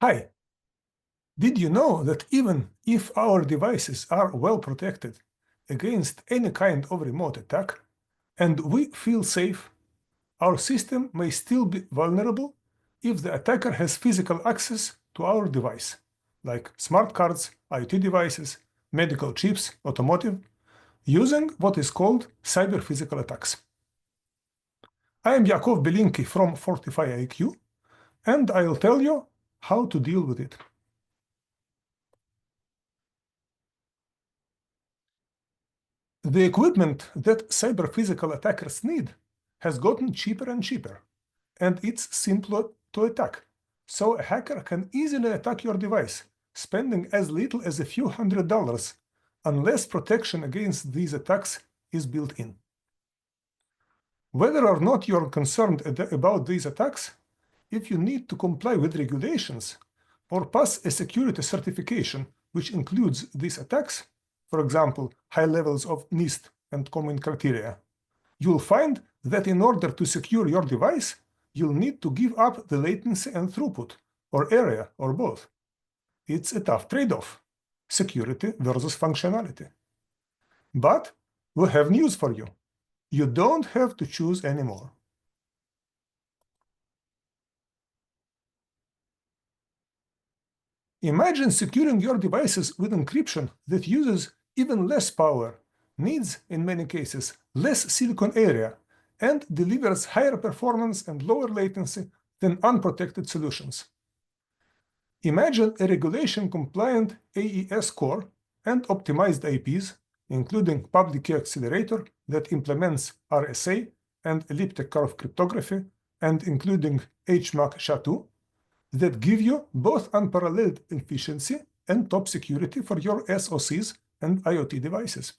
Hi, did you know that even if our devices are well protected against any kind of remote attack, and we feel safe, our system may still be vulnerable if the attacker has physical access to our device, like smart cards, IoT devices, medical chips, automotive, using what is called cyber-physical attacks. I am Yaacov Belenky from FortifyIQ, and I'll tell you how to deal with it. The equipment that cyber-physical attackers need has gotten cheaper and cheaper, and it's simpler to attack. So a hacker can easily attack your device, spending as little as a few $100s, unless protection against these attacks is built in. Whether or not you're concerned about these attacks, if you need to comply with regulations or pass a security certification which includes these attacks, for example, high levels of NIST and common criteria, you'll find that in order to secure your device, you'll need to give up the latency and throughput, or area, or both. It's a tough trade-off, security versus functionality. But we have news for you. You don't have to choose anymore. Imagine securing your devices with encryption that uses even less power, needs, in many cases, less silicon area, and delivers higher performance and lower latency than unprotected solutions. Imagine a regulation-compliant AES core and optimized IPs, including public key accelerator that implements RSA and elliptic curve cryptography, and including HMAC SHA-2, that give you both unparalleled efficiency and top security for your SoCs and IoT devices.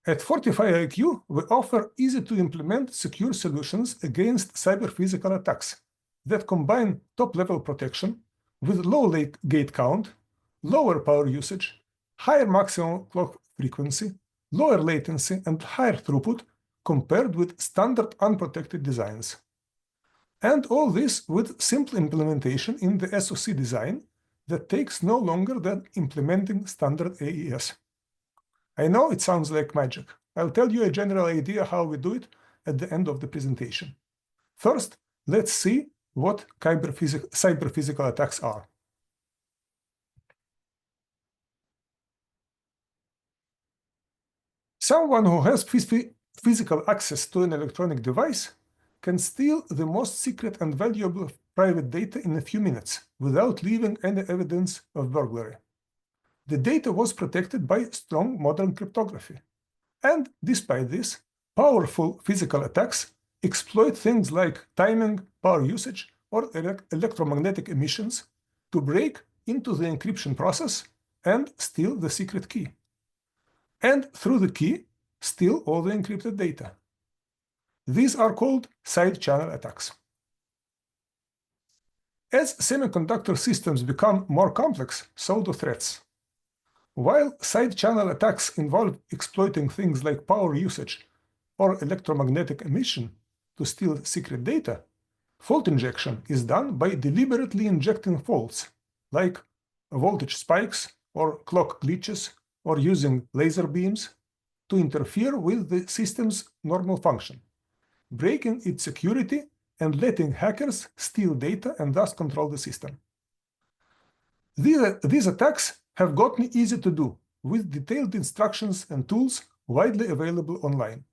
At FortifyIQ, we offer easy-to-implement secure solutions against cyber-physical attacks that combine top-level protection with low gate count, lower power usage, higher maximum clock frequency, lower latency, and higher throughput compared with standard unprotected designs. And all this with simple implementation in the SoC design that takes no longer than implementing standard AES. I know it sounds like magic. I'll tell you a general idea how we do it at the end of the presentation. First, let's see what cyber-physical attacks are. Someone who has physical access to an electronic device can steal the most secret and valuable private data in a few minutes without leaving any evidence of burglary. The data was protected by strong modern cryptography. And despite this, powerful physical attacks exploit things like timing, power usage, or electromagnetic emissions to break into the encryption process and steal the secret key. And through the key, steal all the encrypted data. These are called side-channel attacks. As semiconductor systems become more complex, so do threats. While side-channel attacks involve exploiting things like power usage or electromagnetic emission to steal secret data, fault injection is done by deliberately injecting faults, like voltage spikes or clock glitches, or using laser beams to interfere with the system's normal function, breaking its security and letting hackers steal data and thus control the system. These attacks have gotten easy to do with detailed instructions and tools widely available online.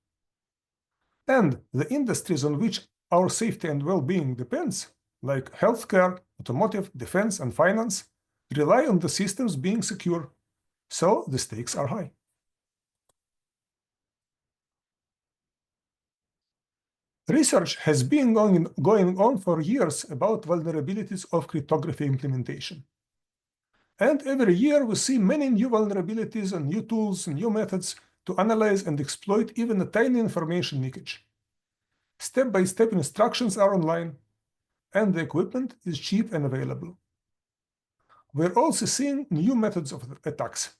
And the industries on which our safety and well-being depends, like healthcare, automotive, defense, and finance, rely on the systems being secure, so the stakes are high. Research has been going on for years about vulnerabilities of cryptography implementation. And every year we see many new vulnerabilities and new tools and new methods to analyze and exploit even a tiny information leakage. Step-by-step instructions are online, and the equipment is cheap and available. We're also seeing new methods of attacks.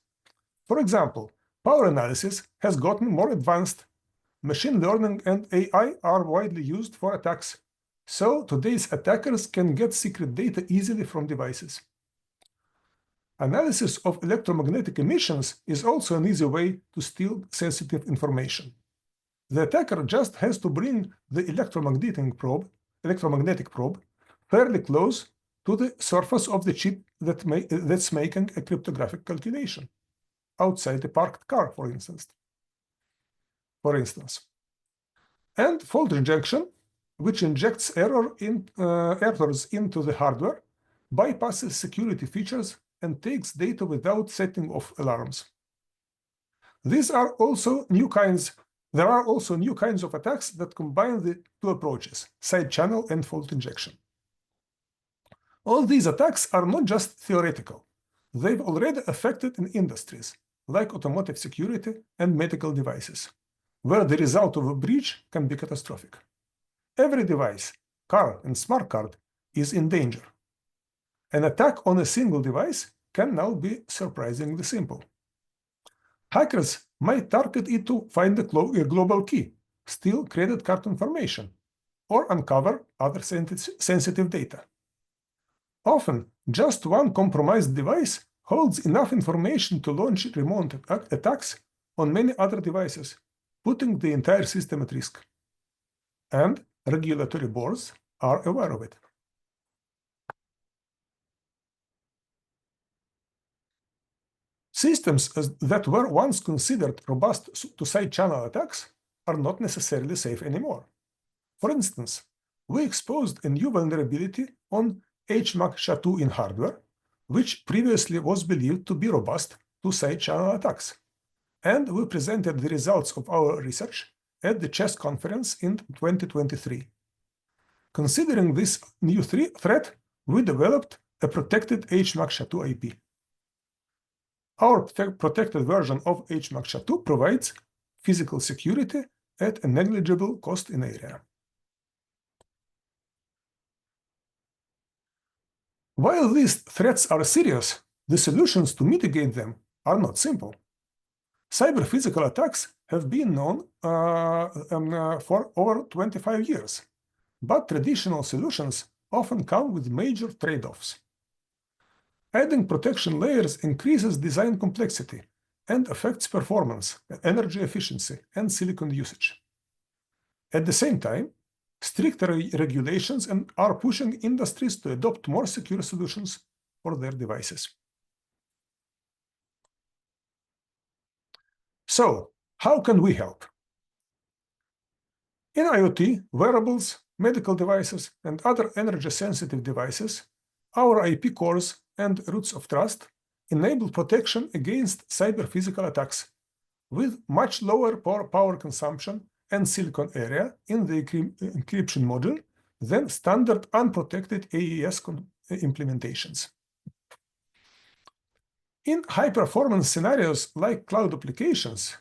For example, power analysis has gotten more advanced. Machine learning and AI are widely used for attacks, so today's attackers can get secret data easily from devices. Analysis of electromagnetic emissions is also an easy way to steal sensitive information. The attacker just has to bring the electromagnetic probe fairly close to the surface of the chip that's making a cryptographic calculation, outside the parked car, for instance. And fault injection, which injects errors into the hardware, bypasses security features and takes data without setting off alarms. There are also new kinds of attacks that combine the two approaches, side channel and fault injection. All these attacks are not just theoretical. They've already affected in industries like automotive security and medical devices, where the result of a breach can be catastrophic. Every device, car and smart card, is in danger. An attack on a single device can now be surprisingly simple. Hackers might target it to find a global key, steal credit card information, or uncover other sensitive data. Often, just one compromised device holds enough information to launch remote attacks on many other devices, putting the entire system at risk. And regulatory boards are aware of it. Systems that were once considered robust to side-channel attacks are not necessarily safe anymore. For instance, we exposed a new vulnerability on HMAC SHA-2 in hardware, which previously was believed to be robust to side-channel attacks. And we presented the results of our research at the CHESS conference in 2023. Considering this new threat, we developed a protected HMAC SHA-2 IP. Our protected version of HMAC SHA-2 provides physical security at a negligible cost in area. While these threats are serious, the solutions to mitigate them are not simple. Cyber-physical attacks have been known for over 25 years, but traditional solutions often come with major trade-offs. Adding protection layers increases design complexity and affects performance, energy efficiency, and silicon usage. At the same time, stricter regulations are pushing industries to adopt more secure solutions for their devices. So, how can we help? In IoT, wearables, medical devices, and other energy-sensitive devices, our IP cores and roots of trust enable protection against cyber-physical attacks with much lower power consumption and silicon area in the encryption module than standard unprotected AES implementations. In high-performance scenarios like cloud applications,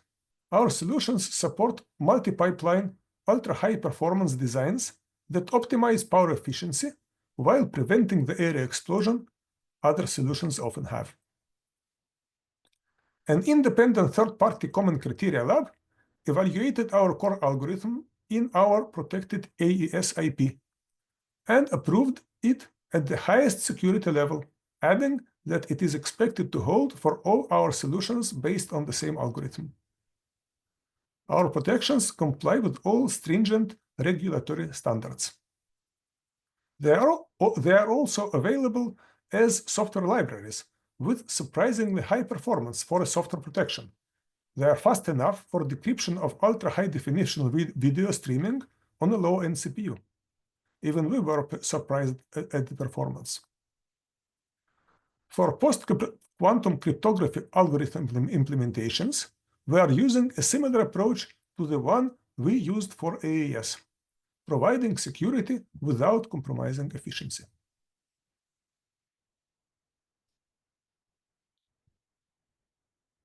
our solutions support multi-pipeline, ultra-high-performance designs that optimize power efficiency while preventing the area explosion other solutions often have. An independent third-party common criteria lab evaluated our core algorithm in our protected AES IP and approved it at the highest security level, adding that it is expected to hold for all our solutions based on the same algorithm. Our protections comply with all stringent regulatory standards. They are also available as software libraries with surprisingly high performance for a software protection. They are fast enough for decryption of ultra-high-definition video streaming on a low-end CPU. Even we were surprised at the performance. For post-quantum cryptography algorithm implementations, we are using a similar approach to the one we used for AES, providing security without compromising efficiency.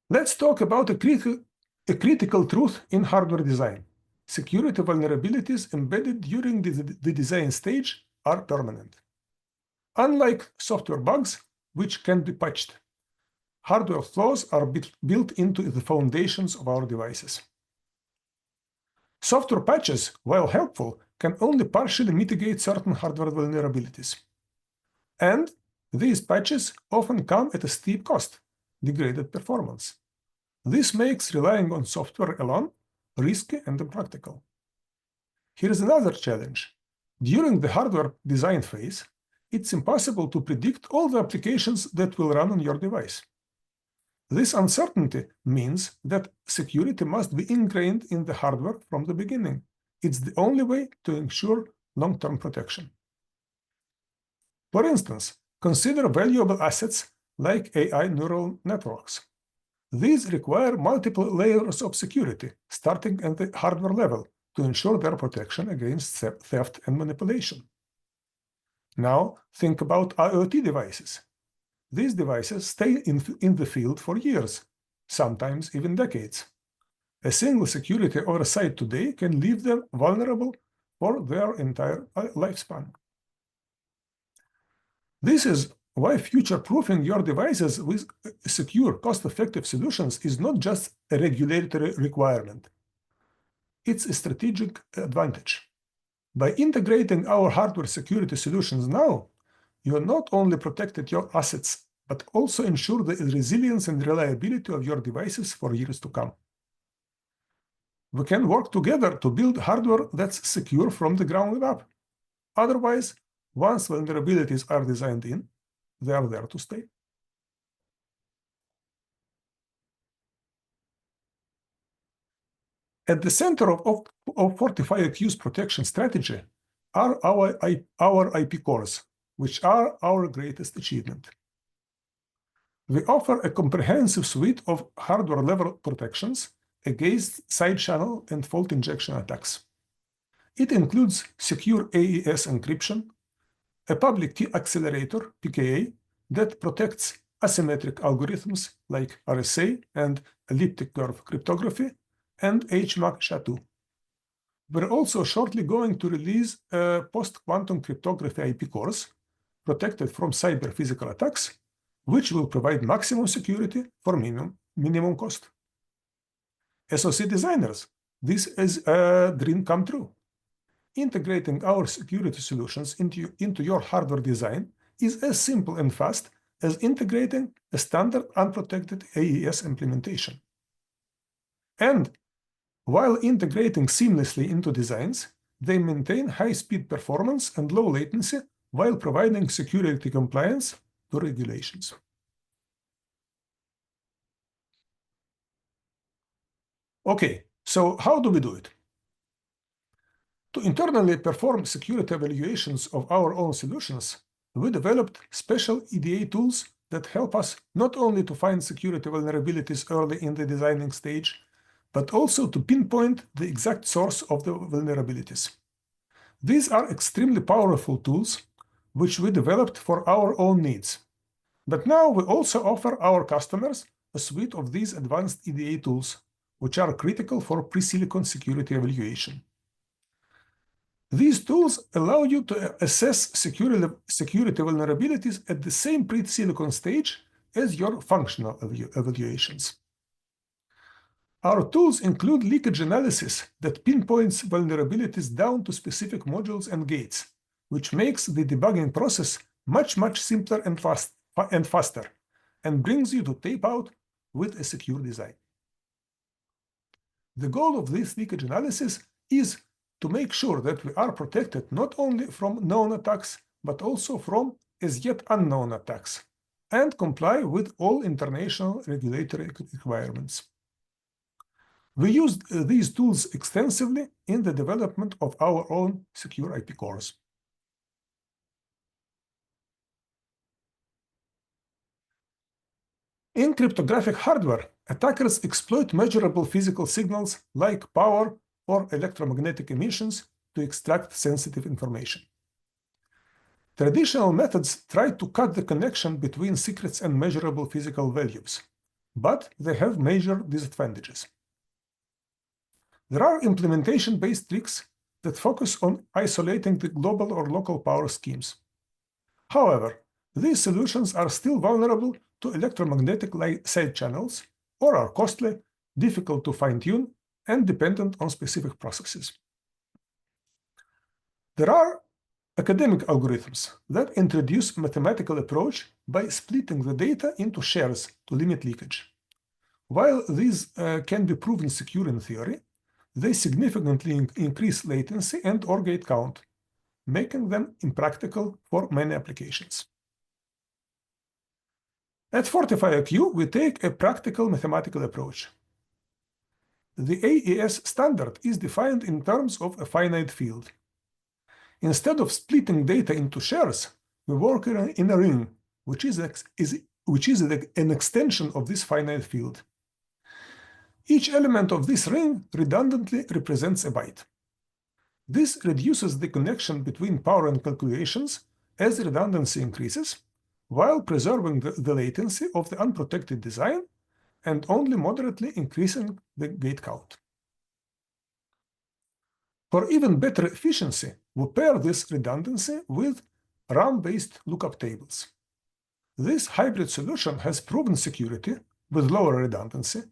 Let's talk about a critical truth in hardware design. Security vulnerabilities embedded during the design stage are permanent. Unlike software bugs, which can be patched, hardware flaws are built into the foundations of our devices. Software patches, while helpful, can only partially mitigate certain hardware vulnerabilities. And these patches often come at a steep cost, degraded performance. This makes relying on software alone risky and impractical. Here is another challenge. During the hardware design phase, it's impossible to predict all the applications that will run on your device. This uncertainty means that security must be ingrained in the hardware from the beginning. It's the only way to ensure long-term protection. For instance, consider valuable assets like AI neural networks. These require multiple layers of security, starting at the hardware level, to ensure their protection against theft and manipulation. Now, think about IoT devices. These devices stay in the field for years, sometimes even decades. A single security oversight today can leave them vulnerable for their entire lifespan. This is why future-proofing your devices with secure, cost-effective solutions is not just a regulatory requirement. It's a strategic advantage. By integrating our hardware security solutions now, you not only protected your assets, but also ensure the resilience and reliability of your devices for years to come. We can work together to build hardware that's secure from the ground up. Otherwise, once vulnerabilities are designed in, they are there to stay. At the center of FortifyIQ's protection strategy are our IP cores, which are our greatest achievement. We offer a comprehensive suite of hardware-level protections against side channel and fault injection attacks. It includes secure AES encryption, a public key accelerator, PKA, that protects asymmetric algorithms like RSA and elliptic curve cryptography, and HMAC SHA-2. We're also shortly going to release post-quantum cryptography IP cores protected from cyber-physical attacks, which will provide maximum security for minimum cost. SoC designers, this is a dream come true. Integrating our security solutions into your hardware design is as simple and fast as integrating a standard unprotected AES implementation. And while integrating seamlessly into designs, they maintain high-speed performance and low latency while providing security compliance to regulations. Okay, so how do we do it? To internally perform security evaluations of our own solutions, we developed special EDA tools that help us not only to find security vulnerabilities early in the designing stage, but also to pinpoint the exact source of the vulnerabilities. These are extremely powerful tools, which we developed for our own needs. But now we also offer our customers a suite of these advanced EDA tools, which are critical for pre-silicon security evaluation. These tools allow you to assess security vulnerabilities at the same pre-silicon stage as your functional evaluations. Our tools include leakage analysis that pinpoints vulnerabilities down to specific modules and gates, which makes the debugging process much simpler and faster, and brings you to tape out with a secure design. The goal of this leakage analysis is to make sure that we are protected not only from known attacks, but also from as yet unknown attacks, and comply with all international regulatory requirements. We used these tools extensively in the development of our own secure IP cores. In cryptographic hardware, attackers exploit measurable physical signals like power or electromagnetic emissions to extract sensitive information. Traditional methods try to cut the connection between secrets and measurable physical values, but they have major disadvantages. There are implementation-based tricks that focus on isolating the global or local power schemes. However, these solutions are still vulnerable to electromagnetic side channels or are costly, difficult to fine-tune, and dependent on specific processes. There are academic algorithms that introduce mathematical approach by splitting the data into shares to limit leakage. While these can be proven secure in theory, they significantly increase latency and or gate count, making them impractical for many applications. At FortifyIQ, we take a practical mathematical approach. The AES standard is defined in terms of a finite field. Instead of splitting data into shares, we work in a ring, which is an extension of this finite field. Each element of this ring redundantly represents a byte. This reduces the connection between power and calculations as redundancy increases, while preserving the latency of the unprotected design and only moderately increasing the gate count. For even better efficiency, we pair this redundancy with RAM-based lookup tables. This hybrid solution has proven security with lower redundancy,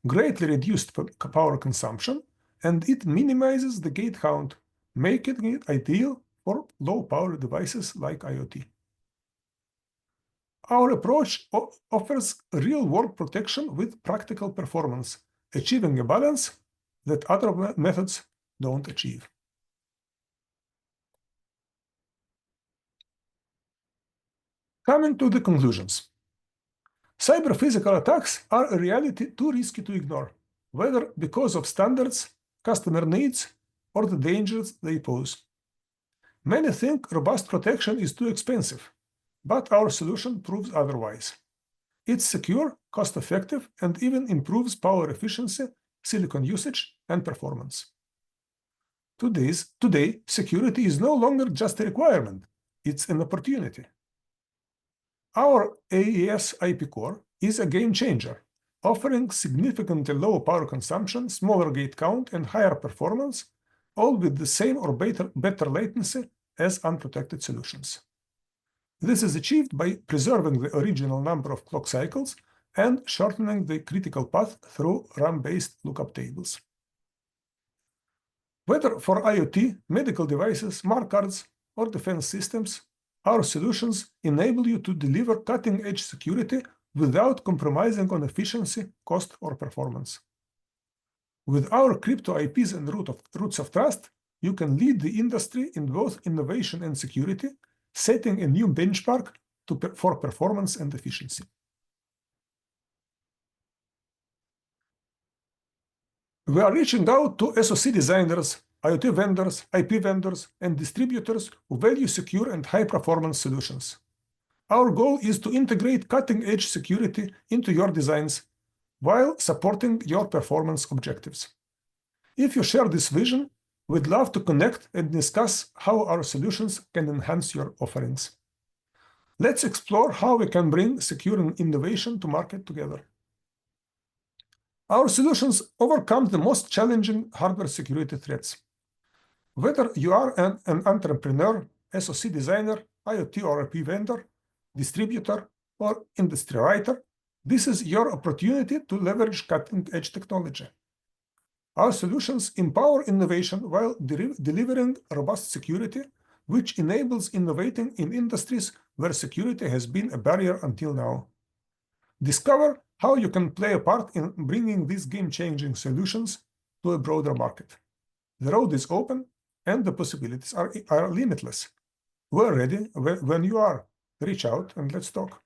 greatly reduced power consumption, and it minimizes the gate count, making it ideal for low-power devices like IoT. Our approach offers real-world protection with practical performance, achieving a balance that other methods don't achieve. Coming to the conclusions. Cyber-physical attacks are a reality too risky to ignore, whether because of standards, customer needs, or the dangers they pose. Many think robust protection is too expensive, but our solution proves otherwise. It's secure, cost-effective, and even improves power efficiency, silicon usage, and performance. Today, security is no longer just a requirement, it's an opportunity. Our AES IP core is a game changer, offering significantly lower power consumption, smaller gate count, and higher performance, all with the same or better latency as unprotected solutions. This is achieved by preserving the original number of clock cycles and shortening the critical path through RAM-based lookup tables. Whether for IoT, medical devices, smart cards, or defense systems, our solutions enable you to deliver cutting-edge security without compromising on efficiency, cost, or performance. With our crypto IPs and roots of trust, you can lead the industry in both innovation and security, setting a new benchmark for performance and efficiency. We are reaching out to SoC designers, IoT vendors, IP vendors, and distributors who value secure and high-performance solutions. Our goal is to integrate cutting-edge security into your designs while supporting your performance objectives. If you share this vision, we'd love to connect and discuss how our solutions can enhance your offerings. Let's explore how we can bring secure and innovation to market together. Our solutions overcome the most challenging hardware security threats. Whether you are an entrepreneur, SoC designer, IoT or IP vendor, distributor, or industry writer, this is your opportunity to leverage cutting-edge technology. Our solutions empower innovation while delivering robust security, which enables innovating in industries where security has been a barrier until now. Discover how you can play a part in bringing these game-changing solutions to a broader market. The road is open, and the possibilities are limitless. We're ready when you are. Reach out and let's talk.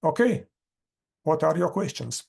Okay, what are your questions?